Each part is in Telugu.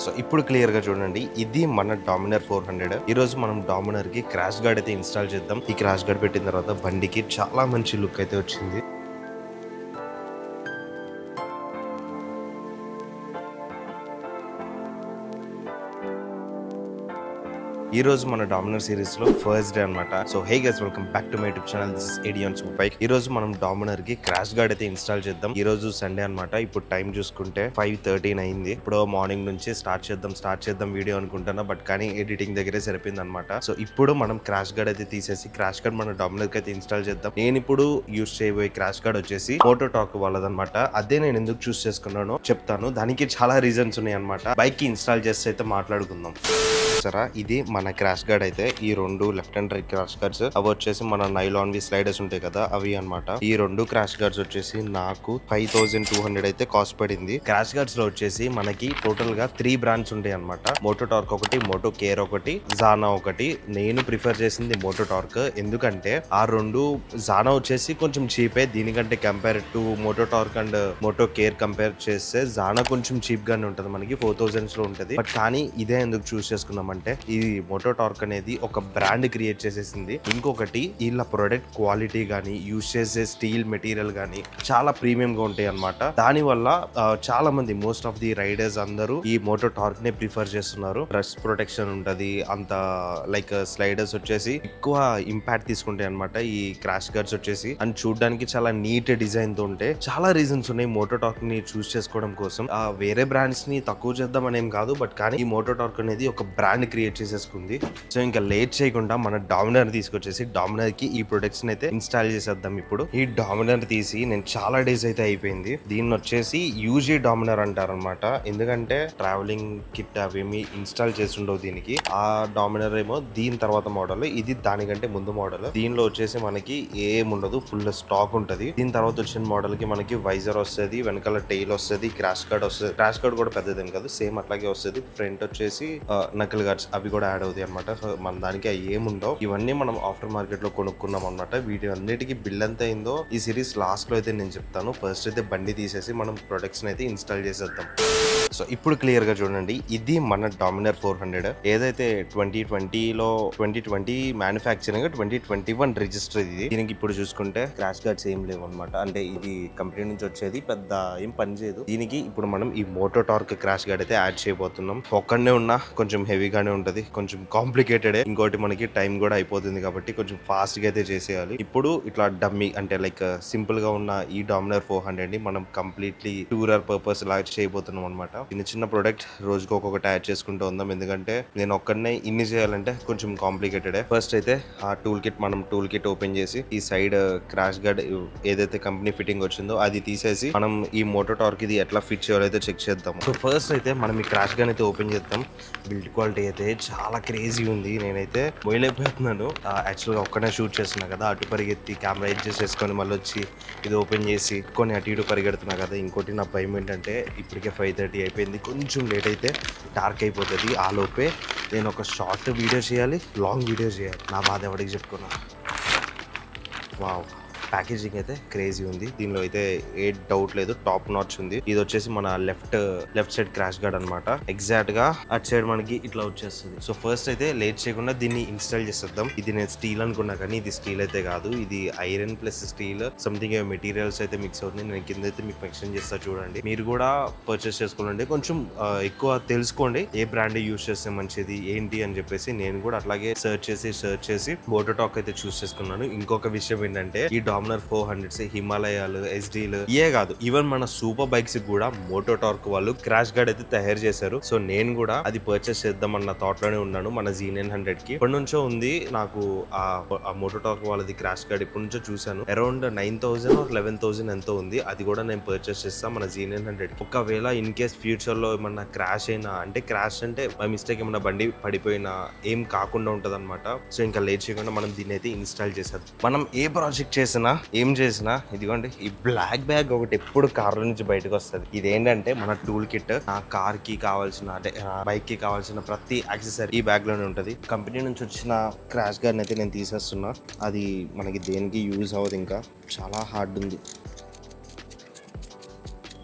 సో ఇప్పుడు క్లియర్ గా చూడండి, ఇది మన డామినర్ 400. ఈ రోజు మనం డామినర్ కి క్రాష్ గార్డ్ అయితే ఇన్స్టాల్ చేద్దాం. ఈ క్రాష్ గార్డ్ పెట్టిన తర్వాత బండికి చాలా మంచి లుక్ అయితే వచ్చింది. ఈ రోజు మన డామినర్ సిరీస్ లో ఫస్ట్ డే అనమాట. So hey guys, welcome back to my YouTube channel. This is AD on super bike. ఈ రోజు మనం డామినర్ కి క్రాష్ గార్డ్ అయితే ఇన్స్టాల్ చేద్దాం. ఈ రోజు సండే అనమాట. ఇప్పుడు టైం చూసుకుంటే 5:13 అయింది. ఇప్పుడు మార్నింగ్ నుంచి స్టార్ట్ చేద్దాం వీడియో అనుకుంటున్నా, బట్ కానీ ఎడిటింగ్ దగ్గరే సరిపోయింది అనమాట. సో ఇప్పుడు మనం క్రాష్ గార్డ్ అయితే తీసేసి క్రాష్ గార్డ్ మన డామినర్ కి అయితే ఇన్స్టాల్ చేద్దాం. నేను ఇప్పుడు యూస్ చేయబోయే క్రాష్ గార్డ్ వచ్చేసి మోటో టార్క్ వాళ్ళదన్నమాట. అదే నేను ఎందుకు చూస్ చేసుకున్నానో చెప్తాను. దానికి చాలా రీజన్స్ ఉన్నాయి అనమాట. బైక్ కి ఇన్స్టాల్ చేస్తే అయితే మాట్లాడుకుందాం. సరే, ఇది మన క్రాష్ గార్డ్ అయితే. ఈ రెండు left and right crash guards అవి వచ్చేసి మన నైలాన్ వి స్లైడర్స్ ఉంటాయి కదా, అవి అన్నమాట. ఈ రెండు క్రాష్ గార్డ్స్ వచ్చేసి నాకు 5200 అయితే కాస్ట్ పడింది. క్రాష్ గార్డ్స్ లో వచ్చేసి మనకి టోటల్ గా 3 బ్రాండ్స్ ఉంటాయి అనమాట. మోటో టార్క్ ఒకటి, మోటో కేర్ ఒకటి, జానా ఒకటి. నేను ప్రిఫర్ చేసింది మోటో టార్క్. ఎందుకంటే ఆ రెండు, జానా వచ్చేసి కొంచెం చీపే దీనికంటే, compare to Moto Torq and Moto Care compare చేస్తే జానా కొంచెం చీప్ గానే ఉంటది, మనకి 4000s లో ఉంటది. బట్ కానీ ఇదే ఎందుకు చూస్ చేసుకున్నాం అంటే, ఇది మోటో టార్క్ అనేది ఒక బ్రాండ్ క్రియేట్ చేసేసింది. ఇంకొకటి, వీళ్ళ ప్రొడక్ట్ క్వాలిటీ గానీ, యూస్ చేసే స్టీల్ మెటీరియల్ గానీ చాలా ప్రీమియం గా ఉంటాయి అన్నమాట. దాని వల్ల చాలా మంది, మోస్ట్ ఆఫ్ ది రైడర్స్ అందరూ ఈ మోటో టార్క్ నే ప్రిఫర్ చేస్తున్నారు. రస్ట్ ప్రొటెక్షన్ ఉంటది, అంత లైక్ స్లైడర్స్ వచ్చేసి ఎక్కువ ఇంపాక్ట్ తీసుకుంటాయి అనమాట ఈ క్రాష్ గార్డ్స్ వచ్చేసి. అండ్ చూడడానికి చాలా నీట్ డిజైన్ తో ఉంటే చాలా రీజన్స్ ఉన్నాయి మోటో టార్క్ ని చూస్ చేసుకోవడం కోసం. వేరే బ్రాండ్స్ ని తక్కువ చేద్దాం అనేం కాదు, బట్ కానీ ఈ మోటో టార్క్ అనేది ఒక బ్రాండ్ క్రియేట్ చేసేసుకుంది. సో ఇంకా లేట్ చేయకుండా మన డామినర్ తీసుకొచ్చేసి డామినర్ కి ఈ ప్రొడక్ట్స్ అయితే ఇన్స్టాల్ చేసేద్దాం. ఇప్పుడు ఈ డామినర్ తీసి నేను చాలా డేస్ అయితే అయిపోయింది. దీన్ని వచ్చేసి యూజీ డామినర్ అంటారనమాట. ఎందుకంటే ట్రావెలింగ్ కిట్ అవేమి ఇన్స్టాల్ చేసి ఉండవు దీనికి. ఆ డామినర్ ఏమో దీని తర్వాత మోడల్, ఇది దానికంటే ముందు మోడల్. దీనిలో వచ్చేసి మనకి ఏముండదు, ఫుల్ స్టాక్ ఉంటది. దీని తర్వాత వచ్చిన మోడల్ కి మనకి వైజర్ వస్తుంది, వెనకాల టైల్ వస్తుంది, క్రాష్ గార్డ్ వస్తుంది. క్రాష్ గార్డ్ కూడా పెద్దదేం కాదు, సేమ్ అట్లాగే వస్తుంది. ఫ్రంట్ వచ్చేసి నకల్ గార్డ్స్ అవి కూడా యాడ్ అవుతాయి అనమాట. సో మన దానికి ఏముండవు. ఇవన్నీ మనం ఆఫ్టర్ మార్కెట్ లో కొనుక్కున్నాం అనమాట. వీటి అన్నిటికీ బిల్ ఎంత అయిందో ఈ సిరీస్ లాస్ట్ లో అయితే నేను చెప్తాను. ఫస్ట్ అయితే బండి తీసేసి మనం ప్రొడక్ట్స్ అయితే ఇన్స్టాల్ చేసేద్దాం. సో ఇప్పుడు క్లియర్ గా చూడండి, ఇది మన డామినర్ 400. ఏదైతే 2020 మ్యానుఫ్యాక్చరింగ్, 2021 రిజిస్టర్ ఇది. దీనికి ఇప్పుడు చూసుకుంటే క్రాష్ గార్డ్స్ ఏం లేవు అనమాట. అంటే ఇది కంపెనీ నుంచి వచ్చేది, పెద్ద ఏం పని చేయదు. దీనికి ఇప్పుడు మనం ఈ మోటో టార్క్ క్రాష్ గార్డ్ అయితే యాడ్ చేయబోతున్నాం. ఒక్కడనే ఉన్నా కొంచెం హెవీగానే ఉంటది, కొంచెం కాంప్లికేటెడ్. ఇంకోటి మనకి టైం కూడా అయిపోతుంది కాబట్టి కొంచెం ఫాస్ట్ గా అయితే చేసేయాలి. ఇప్పుడు ఇట్లా డమ్మీ అంటే లైక్ సింపుల్ గా ఉన్న ఈ డామినర్ 400 ని మనం కంప్లీట్లీ టూరర్ పర్పస్ లాగా చేయబోతున్నాం అనమాట. చిన్న ప్రొడక్ట్ రోజుకి ఒక్కొక్కటి యాడ్ చేసుకుంటూ ఉందాం. ఎందుకంటే నేను ఒక్కడనే ఇన్ని చేయాలంటే కొంచెం కాంప్లికేటెడ్. ఫస్ట్ అయితే ఆ టూల్ కిట్ ఓపెన్ చేసి ఈ సైడ్ క్రాష్ గార్డ్ ఏదైతే కంపెనీ ఫిట్టింగ్ వచ్చిందో అది తీసేసి మనం ఈ మోటో టార్క్ ఇది ఎట్లా ఫిట్ చేయాలో అయితే చెక్ చేద్దాం. సో ఫస్ట్ అయితే మనం ఈ క్రాష్ గార్డ్ అయితే ఓపెన్ చేద్దాం. బిల్డ్ క్వాలిటీ అయితే చాలా క్రేజీ ఉంది. నేనైతే మొయిలైపోతున్నాను. యాక్చువల్గా ఒక్కనే షూట్ చేస్తున్నా కదా, అటు పరిగెత్తి కెమెరా అడ్జస్ట్ చేసుకొని మళ్ళీ వచ్చి ఇది ఓపెన్ చేసి కొన్ని అటు ఇటు పరిగెడుతున్నా కదా. ఇంకోటి నా భయం ఏంటంటే ఇప్పటికే 5:30 అయిపోయింది. కొంచెం లేట్ అయితే డార్క్ అయిపోతుంది. ఆ లోపే నేను ఒక షార్ట్ వీడియో చేయాలి, లాంగ్ వీడియో చేయాలి. నా బాధ ఎవరికి చెప్పుకున్నా. వావ్, ప్యాకేజింగ్ అయితే క్రేజీ ఉంది. దీనిలో అయితే ఏ డౌట్ లేదు, టాప్ నాచ్ ఉంది. ఇది వచ్చేసి మన లెఫ్ట్ సైడ్ క్రాష్ గార్డ్ అనమాట. ఎగ్జాక్ట్ గా అటు సైడ్ మనకి ఇట్లా వచ్చేస్తుంది. సో ఫస్ట్ అయితే లేట్ చేయకుండా దీన్ని ఇన్స్టాల్ చేసేద్దాం. ఇది నేను స్టీల్ అనుకున్నా కానీ ఇది స్టీల్ అయితే కాదు, ఇది iron plus steel something materials అయితే మిక్స్ అవుతుంది. నేను కింద అయితే మీకు మెన్షన్ చేస్తా చూడండి. మీరు కూడా పర్చేస్ చేసుకోవాలంటే కొంచెం ఎక్కువ తెలుసుకోండి, ఏ బ్రాండ్ యూస్ చేస్తే మంచిది ఏంటి అని చెప్పేసి. నేను కూడా అట్లాగే సర్చ్ చేసి మోటో టార్క్ అయితే చూస్ చేసుకున్నాను. ఇంకొక విషయం ఏంటంటే, ఈ డామినర్ 400 హిమాలయాలు, ఎస్డీలు ఇయే కాదు, ఈవెన్ మన సూపర్ బైక్స్ కూడా మోటో టార్క్ వాళ్ళు క్రాష్ గార్డ్ అయితే తయారు చేశారు. సో నేను కూడా అది పర్చేస్ చేద్దామన్న థాట్ లోనే ఉన్నాను. మన Z900 కి ఇప్పటి నుంచో ఉంది నాకు ఆ మోటో టార్క్ వాళ్ళది క్రాష్ గార్డ్. ఇప్పటి నుంచో చూసాను, అరౌండ్ 9,000 or 11,000 ఎంతో ఉంది. అది కూడా నేను పర్చేస్ చేస్తాను మన Z900 కి. ఒకవేళ ఇన్ కేస్ ఫ్యూచర్ లో ఏమన్నా క్రాష్ అయినా, అంటే క్రాష్ అంటే బై మిస్టేక్ ఏమన్నా బండి పడిపోయినా ఏం కాకుండా ఉంటది అనమాట. సో ఇంకా లేట్ చేయకుండా మనం దీన్ని అయితే ఇన్స్టాల్ చేసేద్దాం. మనం ఏ ప్రాజెక్ట్ చేసినా ఏం చేసినా ఇదిగోండి, ఈ బ్లాక్ బ్యాగ్ ఒకటి ఎప్పుడు కార్ నుంచి బయటకు వస్తుంది. ఇదేంటంటే మన టూల్ కిట్. ఆ కార్ కి కావాల్సిన, అంటే బైక్ కి కావాల్సిన ప్రతి యాక్సెసరీ ఈ బ్యాగ్ లోనే ఉంటది. కంపెనీ నుంచి వచ్చిన క్రాష్ గార్డ్ అయితే నేను తీసేస్తున్నా. అది మనకి దేనికి యూజ్ అవ్వదు, ఇంకా చాలా హార్డ్ ఉంది.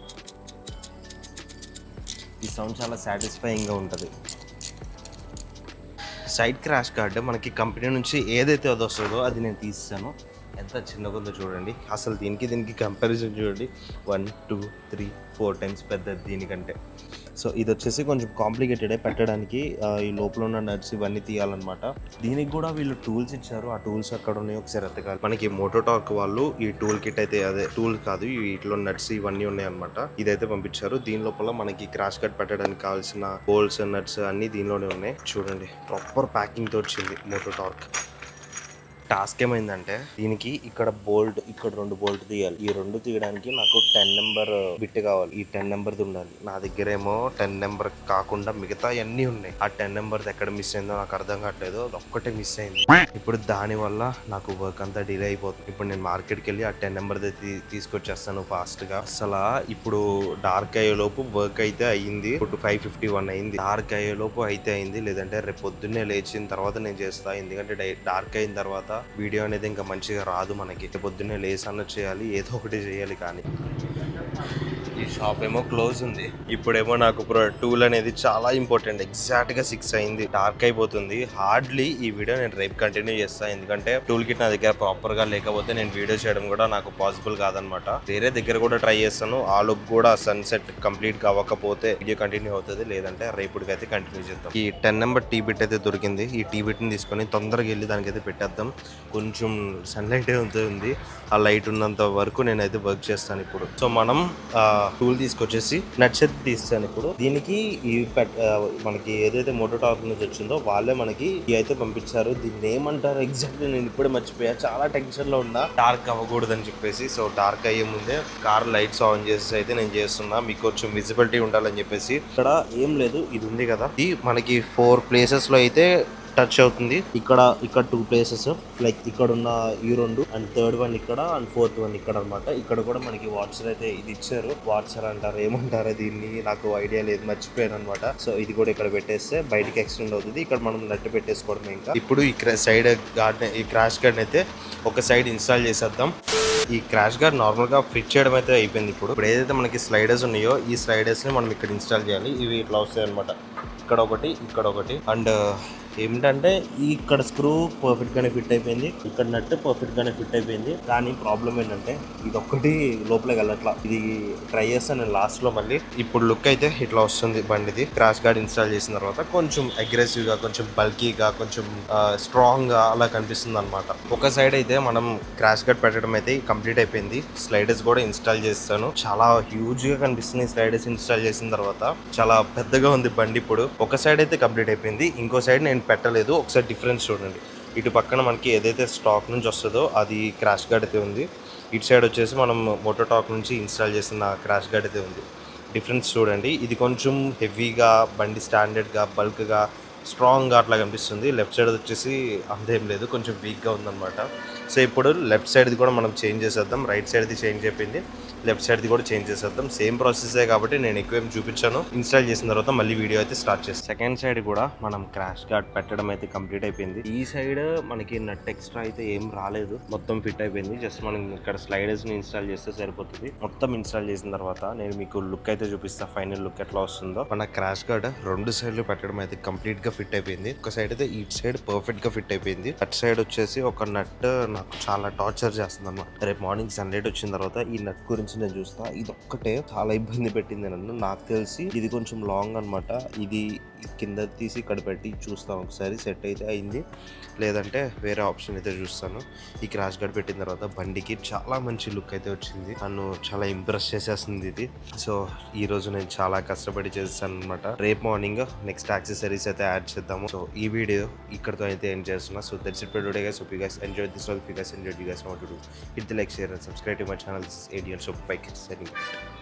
ఈ సౌండ్ చాలా సాటిస్ఫైయింగ్గా ఉంటుంది. సైడ్ క్రాష్ గార్డ్ మనకి కంపెనీ నుంచి ఏదైతే అది వస్తుందో అది నేను తీసాను. ఎంత చిన్నగా ఉందో చూడండి. అసలు దీనికి కంపారిజన్ చూడండి. 1 2 3 4 టైమ్స్ పెద్ద దీనికంటే. సో ఇది వచ్చేసి కొంచెం కాంప్లికేటెడే పెట్టడానికి. ఈ లోపల ఉన్న నట్స్ ఇవన్నీ తీయాలన్నమాట. దీనికి కూడా వీళ్ళు టూల్స్ ఇచ్చారు. ఆ టూల్స్ అక్కడ ఉన్నాయి, ఒకసారి ఎత్తకాలి. మనకి మోటోటార్క్ వాళ్ళు ఈ టూల్ కిట్ అయితే, అదే టూల్ కాదు, వీటిలో నట్స్ ఇవన్నీ ఉన్నాయి అనమాట. ఇదైతే పంపించారు. దీని లోపల మనకి క్రాష్ కట్ పెట్టడానికి కావాల్సిన బోల్ట్స్ నట్స్ అన్ని దీనిలోనే ఉన్నాయి. చూడండి, ప్రాపర్ ప్యాకింగ్ తో వచ్చింది మోటోటార్క్. టాస్క్ ఏమైందంటే దీనికి ఇక్కడ బోల్ట్, ఇక్కడ 2 బోల్ట్ తీయాలి. ఈ 2 తీయడానికి నాకు 10 నెంబర్ బిట్ కావాలి. ఈ 10 నెంబర్ది ఉండాలి. నా దగ్గర ఏమో 10 నెంబర్ కాకుండా మిగతా అన్నీ ఉన్నాయి. ఆ 10 నెంబర్ది ఎక్కడ మిస్ అయిందో నాకు అర్థం కావట్లేదు. అది ఒక్కటే మిస్ అయింది. ఇప్పుడు దాని వల్ల నాకు వర్క్ అంతా డిలే అయిపోతుంది. ఇప్పుడు నేను మార్కెట్కి వెళ్ళి ఆ 10 నెంబర్ది తీసుకొచ్చేస్తాను ఫాస్ట్ గా. అసలు ఇప్పుడు డార్క్ అయ్యేలోపు వర్క్ అయితే అయ్యింది. ఇప్పుడు 5:51 అయింది. డార్క్ అయ్యేలోపు అయితే అయింది, లేదంటే రేపు పొద్దున్నే లేచిన తర్వాత నేను చేస్తాను. ఎందుకంటే డార్క్ అయిన తర్వాత వీడియో అనేది ఇంకా మంచిగా రాదు మనకి. పొద్దున్నే లేస్ అన్న చేయాలి, ఏదో ఒకటి చేయాలి. కానీ ఈ షాప్ ఏమో క్లోజ్ ఉంది. ఇప్పుడేమో నాకు టూల్ అనేది చాలా ఇంపార్టెంట్. ఎగ్జాక్ట్ గా 6 అయింది, డార్క్ అయిపోతుంది. హార్డ్లీ ఈ వీడియో నేను రేపు కంటిన్యూ చేస్తాను. ఎందుకంటే టూల్ కిట్ నా దగ్గర ప్రాపర్ గా లేకపోతే నేను వీడియో చేయడం కూడా నాకు పాసిబుల్ కాదనమాట. వేరే దగ్గర కూడా ట్రై చేస్తాను. ఆ లుక్ కూడా సన్సెట్ కంప్లీట్ గా అవ్వకపోతే వీడియో కంటిన్యూ అవుతుంది, లేదంటే రేపటికైతే కంటిన్యూ చేద్దాం. ఈ 10 నెంబర్ టీ బిట్ అయితే దొరికింది. ఈ టీ బిట్ ని తీసుకొని తొందరగా వెళ్ళి దానికైతే పెట్టేద్దాం. కొంచెం సన్లైట్ ఉంది, ఆ లైట్ ఉన్నంత వరకు నేనైతే వర్క్ చేస్తాను ఇప్పుడు. సో మనం టూల్ తీసుకొచ్చేసి నట్స్ తీస్తాను ఇప్పుడు. దీనికి ఈ మనకి ఏదైతే మోటోటార్క్ నుంచి వచ్చిందో వాళ్ళే మనకి ఇవి అయితే పంపించారు. దీన్ని ఏమంటారు ఎగ్జాక్ట్లీ నేను ఇప్పుడే మర్చిపోయా. చాలా టెన్షన్ లో ఉన్నా డార్క్ అవ్వకూడదు అని చెప్పేసి. సో డార్క్ అయ్యే ముందే కార్ లైట్స్ ఆన్ చేసి అయితే నేను చేస్తున్నా, మీకు కొంచెం విజిబిలిటీ ఉండాలని చెప్పేసి. ఇక్కడ ఏం లేదు, ఇది ఉంది కదా, ఇది మనకి 4 ప్లేసెస్ లో అయితే టచ్ అవుతుంది. ఇక్కడ 2 ప్లేసెస్, లైక్ ఇక్కడ ఉన్న ఈ 2 అండ్ 3rd వన్ ఇక్కడ అండ్ 4th వన్ ఇక్కడ అనమాట. ఇక్కడ కూడా మనకి వాట్సర్ అయితే ఇది ఇచ్చారు. వాట్సర్ అంటారు, ఏమంటారు దీన్ని నాకు ఐడియా లేదు, మర్చిపోయాను అనమాట. సో ఇది కూడా ఇక్కడ పెట్టేస్తే బయటికి ఎక్స్టెండ్ అవుతుంది. ఇక్కడ మనం నట్టు పెట్టేసుకోవడం. ఇంకా ఇప్పుడు ఈ సైడ్ గార్డ్, ఈ క్రాష్ గార్డ్ అయితే ఒక సైడ్ ఇన్స్టాల్ చేసేద్దాం. ఈ క్రాష్ గార్డ్ నార్మల్ గా ఫిట్ చేయడం అయితే అయిపోయింది. ఇప్పుడు ఏదైతే మనకి స్లైడర్స్ ఉన్నాయో ఈ స్లైడర్స్ ని మనం ఇక్కడ ఇన్స్టాల్ చేయాలి. ఇవి ఇట్లా వస్తాయి అనమాట. ఇక్కడ ఒకటి అండ్ ఏమిటంటే ఇక్కడ స్క్రూ పర్ఫెక్ట్ గానే ఫిట్ అయిపోయింది, ఇక్కడ నట్టు పర్ఫెక్ట్ గానే ఫిట్ అయిపోయింది. కానీ ప్రాబ్లం ఏంటంటే ఇది ఒక్కటి లోపలికి వెళ్ళట్లా. ఇది ట్రై చేస్తాను నేను లాస్ట్ లో మళ్ళీ. ఇప్పుడు లుక్ అయితే ఇట్లా వస్తుంది బండిది. క్రాష్ గార్డ్ ఇన్స్టాల్ చేసిన తర్వాత కొంచెం అగ్రెసివ్ గా, కొంచెం బల్కీగా, కొంచెం స్ట్రాంగ్ గా అలా కనిపిస్తుంది అనమాట. ఒక సైడ్ అయితే మనం క్రాష్ గార్డ్ పెట్టడం అయితే కంప్లీట్ అయిపోయింది. స్లైడర్స్ కూడా ఇన్స్టాల్ చేస్తాను. చాలా హ్యూజ్ గా కనిపిస్తుంది స్లైడర్స్ ఇన్స్టాల్ చేసిన తర్వాత. చాలా పెద్దగా ఉంది బండి. ఇప్పుడు ఒక సైడ్ అయితే కంప్లీట్ అయిపోయింది, ఇంకో సైడ్ నేను పెట్టలేదు. ఒకసారి డిఫరెన్స్ చూడండి. ఇటు పక్కన మనకి ఏదైతే స్టాక్ నుంచి వస్తుందో అది క్రాష్ గార్డ్ అయితే ఉంది. ఇటు సైడ్ వచ్చేసి మనం మోటోటార్క్ నుంచి ఇన్స్టాల్ చేసిన క్రాష్ గార్డ్ అయితే ఉంది. డిఫరెన్స్ చూడండి. ఇది కొంచెం హెవీగా, బండి స్టాండర్డ్గా, బల్క్గా, స్ట్రాంగ్గా అట్లా కనిపిస్తుంది. లెఫ్ట్ సైడ్ వచ్చేసి అంతేం లేదు, కొంచెం వీక్గా ఉందన్నమాట. సో ఇప్పుడు లెఫ్ట్ సైడ్ది కూడా మనం చేంజ్ చేసేద్దాం. రైట్ సైడ్ది చేంజ్ అయిపోయింది, లెఫ్ట్ సైడ్ది కూడా చేంజ్ చేసేద్దాం. సేమ్ ప్రాసెసే కాబట్టి నేను ఎక్కువ ఏం చూపించాను. ఇన్స్టాల్ చేసిన తర్వాత మళ్ళీ వీడియో అయితే స్టార్ట్ చేస్తాను. సెకండ్ సైడ్ కూడా మనం క్రాష్ గార్డ్ పెట్టడం అయితే కంప్లీట్ అయిపోయింది. ఈ సైడ్ మనకి నట్ ఎక్స్ట్రా అయితే ఏం రాలేదు, మొత్తం ఫిట్ అయిపోయింది. జస్ట్ మనం ఇక్కడ స్లైడర్స్ ని ఇన్స్టాల్ చేస్తే సరిపోతుంది. మొత్తం ఇన్స్టాల్ చేసిన తర్వాత నేను మీకు లుక్ అయితే చూపిస్తా, ఫైనల్ లుక్ ఎట్లా వస్తుందో. మన క్రాష్ గార్డ్ 2 సైడ్లు పెట్టడం అయితే కంప్లీట్ గా ఫిట్ అయిపోయింది. ఒక సైడ్ అయితే ఈ సైడ్ పర్ఫెక్ట్ గా ఫిట్ అయిపోయింది. అట్ సైడ్ వచ్చేసి ఒక నట్ నాకు చాలా టార్చర్ చేస్తుంది అన్నమాట. రేపు మార్నింగ్ సన్లైట్ వచ్చిన తర్వాత ఈ నట్ గురించి నేను చూస్తా. ఇది ఒక్కటే చాలా ఇబ్బంది పెట్టింది నన్ను. నాకు తెలిసి ఇది కొంచెం లాంగ్ అనమాట. ఇది కింద తీసి ఇక్కడ పెట్టి చూస్తాను ఒకసారి. సెట్ అయితే అయింది, లేదంటే వేరే ఆప్షన్ అయితే చూస్తాను. ఈ క్రాష్ గార్డ్ పెట్టిన తర్వాత బండికి చాలా మంచి లుక్ అయితే వచ్చింది. నన్ను చాలా ఇంప్రెస్ చేసేస్తుంది ఇది. సో ఈ రోజు నేను చాలా కష్టపడి చేస్తాను అనమాట. రేపు మార్నింగ్ నెక్స్ట్ యాక్సెసరీస్ అయితే యాడ్ చేద్దాము. సో ఈ వీడియో ఇక్కడతో అయితే ఎండ్ చేస్తున్నా. So that's it for today guys. Hope you guys enjoyed this. If you guys enjoyed, you guys want to do hit the like, share and subscribe to my channel. This is ADN Shop Bike. Signing out.